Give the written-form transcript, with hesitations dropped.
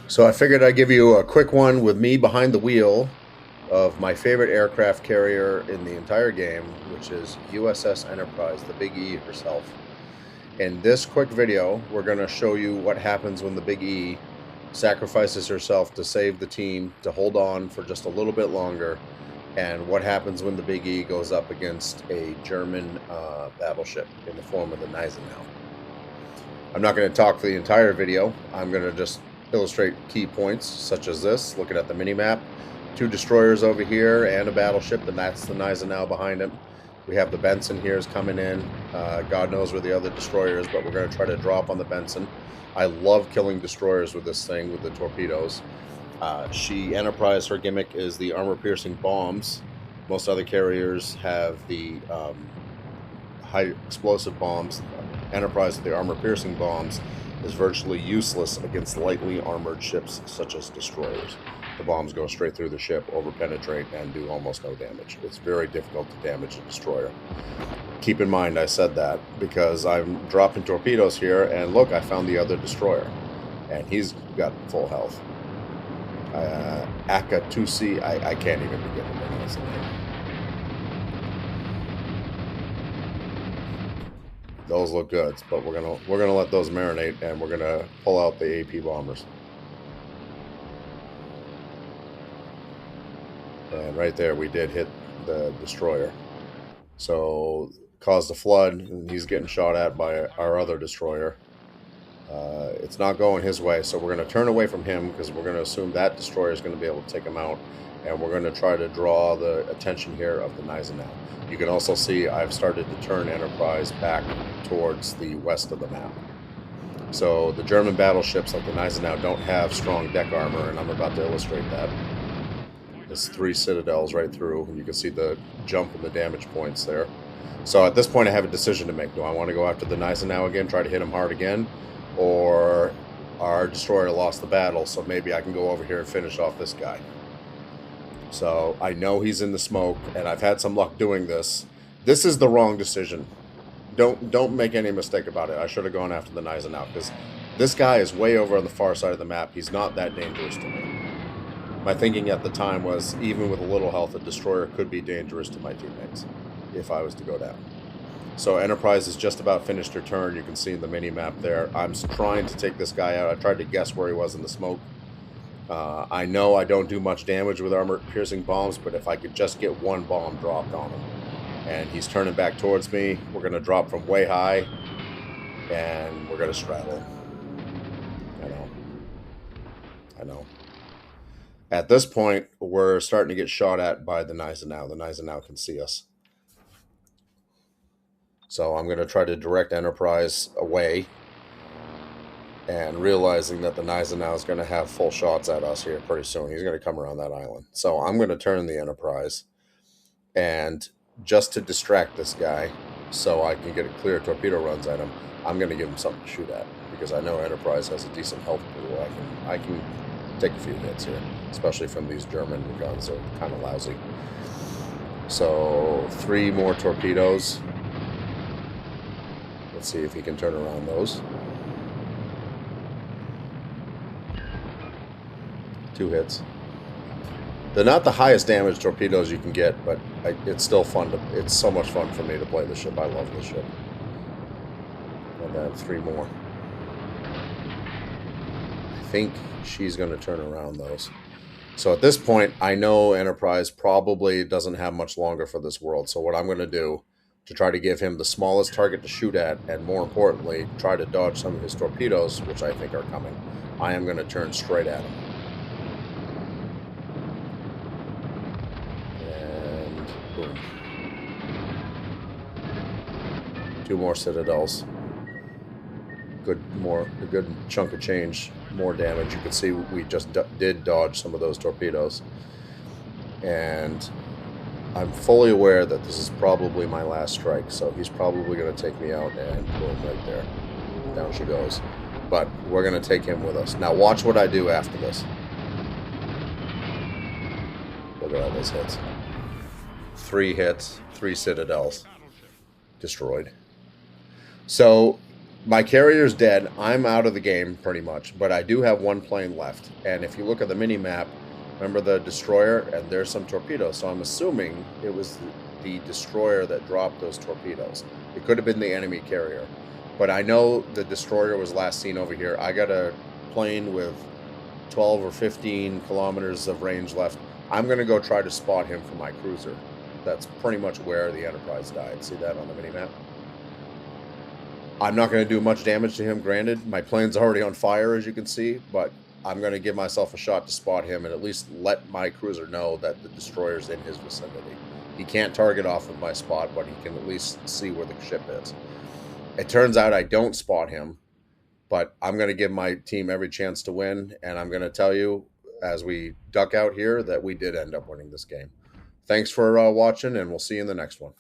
So I figured I'd give you a quick one with me behind the wheel of my favorite aircraft carrier in the entire game, which is USS Enterprise, the Big E herself. In this quick video, we're going to show you what happens when the Big E sacrifices herself to save the team, to hold on for just a little bit longer, and what happens when the Big E goes up against a German battleship in the form of the Gneisenau. I'm not going to talk for the entire video. I'm going to just illustrate key points such as this, looking at the mini-map. 2 destroyers over here and a battleship, and that's the Gneisenau behind him. We have the Benson here is coming in. God knows where the other destroyer is, but we're going to try to drop on the Benson. I love killing destroyers with this thing, with the torpedoes. Enterprise, her gimmick is the armor-piercing bombs. Most other carriers have the high explosive bombs. Enterprise, the armor-piercing bombs, is virtually useless against lightly armored ships such as destroyers. The bombs go straight through the ship, over-penetrate, and do almost no damage. It's very difficult to damage a destroyer. Keep in mind I said that because I'm dropping torpedoes here, and look, I found the other destroyer, and he's got full health. Akatusi, I can't even begin to pronounce the name. Those look good, but we're gonna let those marinate, and we're gonna pull out the AP bombers. And right there, we did hit the destroyer, so caused a flood, and he's getting shot at by our other destroyer. It's not going his way, so we're going to turn away from him because we're going to assume that destroyer is going to be able to take him out, and we're going to try to draw the attention here of the Gneisenau. You can also see I've started to turn Enterprise back towards the west of the map. So the German battleships like the Gneisenau don't have strong deck armor, and I'm about to illustrate that. There's 3 citadels right through, and you can see the jump and the damage points there. So at this point I have a decision to make. Do I want to go after the Gneisenau again, try to hit him hard again, or our destroyer lost the battle, so maybe I can go over here and finish off this guy. So I know he's in the smoke, and I've had some luck doing this. This is the wrong decision. Don't make any mistake about it. I should have gone after the Gneisenau, because this guy is way over on the far side of the map. He's not that dangerous to me. My thinking at the time was, even with a little health, a destroyer could be dangerous to my teammates if I was to go down. So Enterprise has just about finished her turn. You can see in the mini-map there. I'm trying to take this guy out. I tried to guess where he was in the smoke. I know I don't do much damage with armor-piercing bombs, but if I could just get one bomb dropped on him. And he's turning back towards me. We're going to drop from way high, and we're going to straddle him. I know. At this point, we're starting to get shot at by the Gneisenau. The Gneisenau can see us. So I'm going to try to direct Enterprise away, and realizing that the Gneisenau is going to have full shots at us here pretty soon. He's going to come around that island. So I'm going to turn the Enterprise, and just to distract this guy so I can get clear torpedo runs at him, I'm going to give him something to shoot at, because I know Enterprise has a decent health pool. I can take a few hits here, especially from these German guns. They're kind of lousy. So 3 more torpedoes. Let's see if he can turn around those. 2 hits. They're not the highest damage torpedoes you can get, but it's still fun it's so much fun for me to play the ship. I love this ship. And then 3 more. I think she's going to turn around those. So at this point, I know Enterprise probably doesn't have much longer for this world. So what I'm going to do to try to give him the smallest target to shoot at, and more importantly, try to dodge some of his torpedoes, which I think are coming, I am going to turn straight at him. And boom. 2 more citadels. A good chunk of change, more damage. You can see we just did dodge some of those torpedoes. And I'm fully aware that this is probably my last strike, so he's probably going to take me out, and boom, right there. Down she goes. But we're going to take him with us. Now watch what I do after this. Look at all those hits. 3 hits, 3 citadels destroyed. So My carrier's dead. I'm out of the game pretty much, but I do have one plane left. And if you look at the mini map, remember the destroyer, and there's some torpedoes. So I'm assuming it was the destroyer that dropped those torpedoes. It could have been the enemy carrier, but I know the destroyer was last seen over here. I got a plane with 12 or 15 kilometers of range left. I'm going to go try to spot him from my cruiser. That's pretty much where the Enterprise died. See that on the mini map? I'm not going to do much damage to him, granted. My plane's already on fire, as you can see, but I'm going to give myself a shot to spot him and at least let my cruiser know that the destroyer's in his vicinity. He can't target off of my spot, but he can at least see where the ship is. It turns out I don't spot him, but I'm going to give my team every chance to win, and I'm going to tell you, as we duck out here, that we did end up winning this game. Thanks for watching, and we'll see you in the next one.